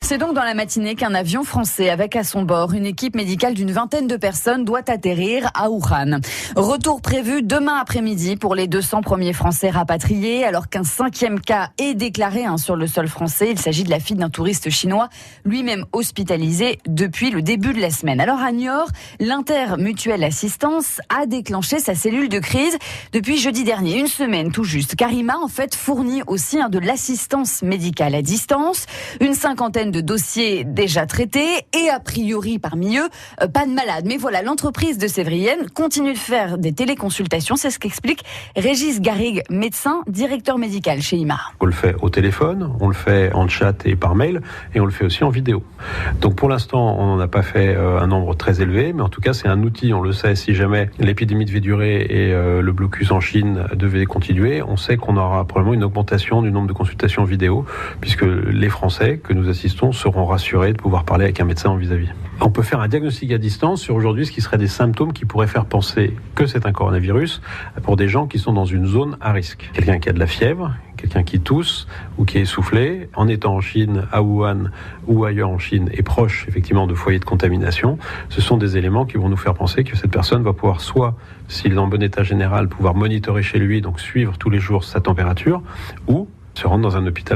C'est donc dans la matinée qu'un avion français avec à son bord une équipe médicale d'une vingtaine de personnes doit atterrir à Wuhan. Retour prévu demain après-midi pour les 200 premiers Français rapatriés, alors qu'un 5e cas est déclaré sur le sol français. Il s'agit de la fille d'un touriste chinois, lui-même hospitalisé depuis le début de la semaine. Alors à Niort, l'Intermutuelle Assistance a déclenché sa cellule de crise depuis jeudi dernier, une semaine tout juste. Karima, en fait, fournit aussi de l'assistance médicale à distance, une cinquantaine de dossiers déjà traités et a priori parmi eux, pas de malades. Mais voilà, l'entreprise de Sévrienne continue de faire des téléconsultations. C'est ce qu'explique Régis Garrigue, médecin, directeur médical chez IMAR. On le fait au téléphone, on le fait en chat et par mail et on le fait aussi en vidéo. Donc pour l'instant, on n'en a pas fait un nombre très élevé, mais en tout cas c'est un outil, on le sait, si jamais l'épidémie devait durer et le blocus en Chine devait continuer, on sait qu'on aura probablement une augmentation du nombre de consultations vidéo, puisque les Français que nous assistons seront rassurés de pouvoir parler avec un médecin en vis-à-vis. On peut faire un diagnostic à distance sur aujourd'hui ce qui serait des symptômes qui pourraient faire penser que c'est un coronavirus pour des gens qui sont dans une zone à risque. Quelqu'un qui a de la fièvre, quelqu'un qui tousse ou qui est essoufflé, en étant en Chine, à Wuhan ou ailleurs en Chine, est proche effectivement de foyers de contamination, ce sont des éléments qui vont nous faire penser que cette personne va pouvoir soit, s'il est en bon état général, pouvoir monitorer chez lui, donc suivre tous les jours sa température, ou se rendre dans un hôpital